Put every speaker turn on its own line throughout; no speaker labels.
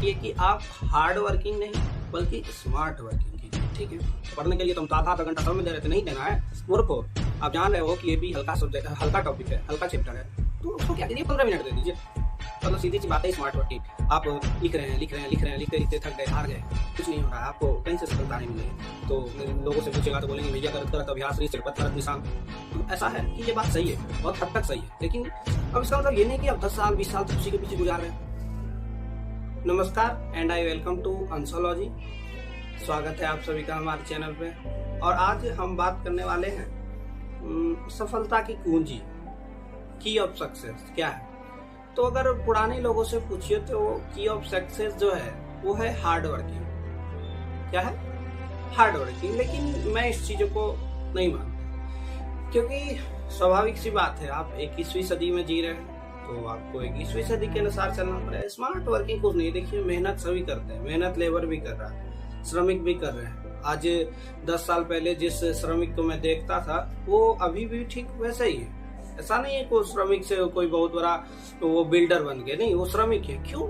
ये कि आप हार्ड वर्किंग नहीं बल्कि स्मार्ट वर्किंग कीजिए। ठीक है, पढ़ने के लिए तुम आधा घंटा समय दे रहे थे, नहीं देना है मूर्ख हो। आप जान रहे हो कि ये भी हल्का सब्जेक्ट, हल्का टॉपिक है, हल्का चैप्टर है, तो उसको क्या कीजिए 15 मिनट दे दीजिए। मतलब सीधी सी बात है स्मार्ट वर्किंग। आप लिख रहे हैं लिखते लिखते थक गए, हार गए, कुछ नहीं हो रहा है, आपको कहीं से सफलता नहीं मिलेगी। तो लोगों से पूछेगा तो बोलेंगे भैया करत करत अभ्यास रही सिरपत करत निशान। तो ऐसा है कि ये बात सही है, बहुत हद तक सही है, लेकिन अब इसका मतलब ये नहीं कि आप 10 साल 20 साल तक उसी के पीछे गुजार रहे हैं। नमस्कार एंड आई वेलकम टू अंसोलॉजी। स्वागत है आप सभी का हमारे चैनल पे। और आज हम बात करने वाले हैं सफलता की कुंजी, की ऑफ सक्सेस क्या है। तो अगर पुराने लोगों से पूछिए तो की ऑफ सक्सेस जो है वो है हार्ड वर्किंग। क्या है? Hard working. लेकिन मैं इस चीजों को नहीं मानता, क्योंकि स्वाभाविक सी बात है, आप 21वीं सदी में जी रहे हैं तो आपको 21वीं सदी के अनुसार चलना पड़ेगा। स्मार्ट वर्किंग कुछ नहीं, देखिए मेहनत सभी करते हैं, मेहनत लेबर भी कर रहा है, श्रमिक भी कर रहे हैं। आज 10 साल पहले जिस श्रमिक को मैं देखता था वो अभी भी ठीक वैसे ही है। ऐसा नहीं है कोई श्रमिक से कोई बहुत बड़ा वो बिल्डर बन गया, नहीं, वो श्रमिक है। क्यों?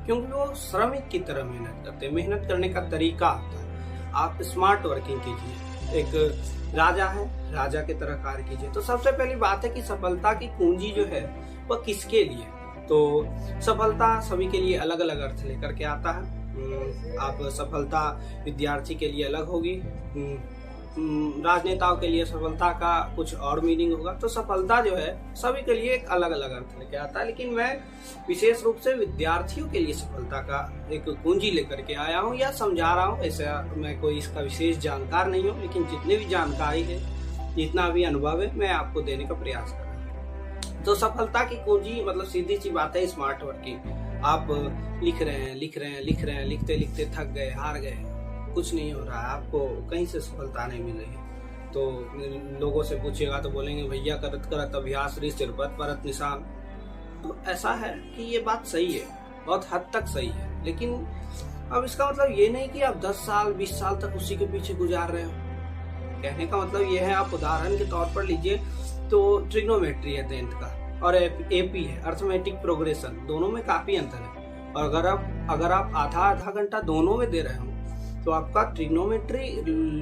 क्योंकि वो श्रमिक की तरह मेहनत करते हैं। मेहनत करने का तरीका होता है। आप स्मार्ट वर्किंग कीजिए, एक राजा है, राजा की तरह कार्य कीजिए। तो सबसे पहली बात है कि सफलता की कुंजी जो है वह किसके लिए? तो सफलता सभी के लिए अलग अलग अर्थ लेकर के आता है। आप सफलता विद्यार्थी के लिए अलग होगी, राजनेताओं के लिए सफलता का कुछ और मीनिंग होगा। तो सफलता जो है सभी के लिए एक अलग अलग अर्थ लेके आता है, लेकिन मैं विशेष रूप से विद्यार्थियों के लिए सफलता का एक कुंजी लेकर के आया हूँ या समझा रहा हूँ। ऐसा मैं कोई इसका विशेष जानकार नहीं हूँ, लेकिन जितनी भी जानकारी है, जितना भी अनुभव है, मैं आपको देने का प्रयास कर रहा हूँ। तो सफलता की कुंजी मतलब सीधी सी बात है स्मार्ट वर्किंग। आप लिख रहे हैं लिखते लिखते थक गए, हार गए, कुछ नहीं हो रहा है, आपको कहीं से सफलता नहीं मिल रही है। तो लोगों से पूछिएगा तो बोलेंगे भैया करत करत अभ्यास रही सिरपत परत निशान। तो ऐसा है कि ये बात सही है, बहुत हद तक सही है, लेकिन अब इसका मतलब ये नहीं कि आप 10 साल 20 साल तक उसी के पीछे गुजार रहे हो। कहने का मतलब ये है, आप उदाहरण के तौर पर लीजिए तो ट्रिग्नोमेट्री है 10th का और एपी है अर्थमेटिक प्रोग्रेशन, दोनों में काफी अंतर है। और अगर आप आधा घंटा दोनों में दे रहे हो तो आपका ट्रिग्नोमेट्री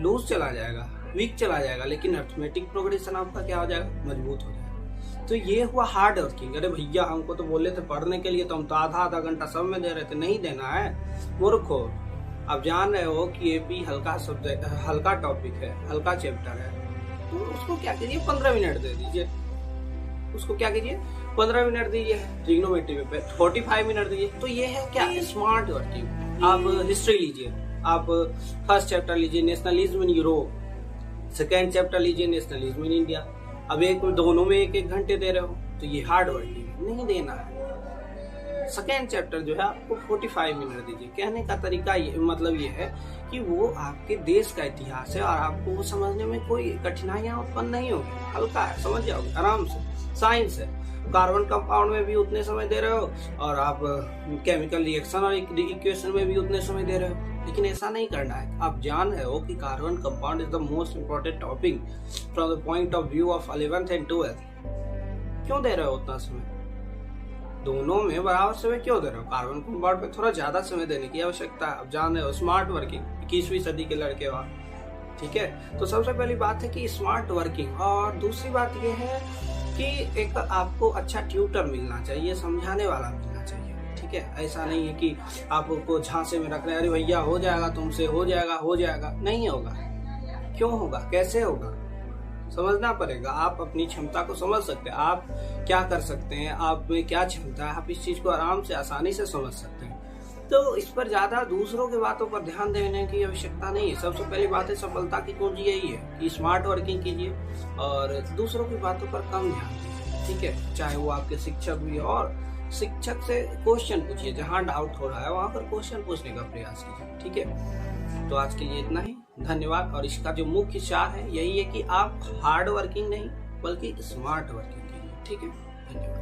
लूज चला जाएगा, वीक चला जाएगा, लेकिन अर्थमेटिक प्रोग्रेशन आपका क्या हो जाएगा? मजबूत हो जाएगा। तो ये हुआ हार्ड वर्किंग। अरे भैया हमको तो बोले थे पढ़ने के लिए, तो हम तो आधा घंटा समय दे रहे थे, नहीं देना है मूर्ख हो। आप जान रहे हो कि ये भी हल्का सब्जेक्ट, हल्का टॉपिक है, हल्का चैप्टर है, तो उसको क्या कीजिए 15 मिनट दे दीजिए। उसको क्या कीजिए 15 मिनट दीजिए, ट्रिग्नोमेट्री पे 45 मिनट दीजिए। तो ये है क्या? Smart working. आप हिस्ट्री लीजिए, आप फर्स्ट चैप्टर लीजिए nationalism in Europe, second chapter लीजिए नेशनलिज्म इन इंडिया। अब दोनों में एक घंटे दे रहे हो तो ये हार्ड वर्किंग नहीं देना है। सेकेंड चैप्टर जो है आपको 45 मिनट दीजिए। कहने का तरीका ये मतलब ये है कि वो आपके देश का इतिहास है और आपको वो समझने में कोई कठिनाइयां उत्पन्न नहीं होगी, हल्का है, समझ जाओगे आराम से। साइंस है, कार्बन कंपाउंड में भी उतने समय दे रहे हो और आप केमिकल रिएक्शन और इक्वेशन में भी उतने समय दे रहे हो, लेकिन ऐसा नहीं करना है। आप जान रहे हो कि carbon compound is the most important topic from the point of view of 11th and 12th। क्यों दे रहे हो उतना समय? दोनों में बराबर समय क्यों दे रहे हो? कार्बन कंपाउंड पे थोड़ा ज्यादा समय देने की आवश्यकता है। आप जान रहे हो स्मार्ट वर्किंग, 21वीं सदी के लड़के हो, ठीक है। तो सबसे पहली बात है कि स्मार्ट वर्किंग, और दूसरी बात यह है कि एक आपको अच्छा ट्यूटर मिलना चाहिए, समझाने वाला मिलना चाहिए, ठीक है। ऐसा नहीं है कि आपको झांसे में रख रहे हैं, अरे भैया हो जाएगा तुमसे, हो जाएगा, नहीं होगा। क्यों होगा? कैसे होगा? समझना पड़ेगा। आप अपनी क्षमता को समझ सकते हैं, आप क्या कर सकते हैं, आप में क्या क्षमता है, आप इस चीज को आराम से आसानी से समझ सकते हैं। तो इस पर ज्यादा दूसरों की बातों पर ध्यान देने की आवश्यकता नहीं है। सबसे पहली बात है सफलता की कुंजी यही है कि स्मार्ट वर्किंग कीजिए और दूसरों की बातों पर कम ध्यान दीजिए, ठीक है। चाहे वो आपके शिक्षक भी हो, और शिक्षक से क्वेश्चन पूछिए, जहाँ डाउट हो रहा है वहां पर क्वेश्चन पूछने का प्रयास कीजिए, ठीक है। तो आज के लिए इतना ही, धन्यवाद। और इसका जो मुख्य सार है यही है कि आप हार्ड वर्किंग नहीं बल्कि स्मार्ट वर्किंग कीजिए, ठीक है। धन्यवाद।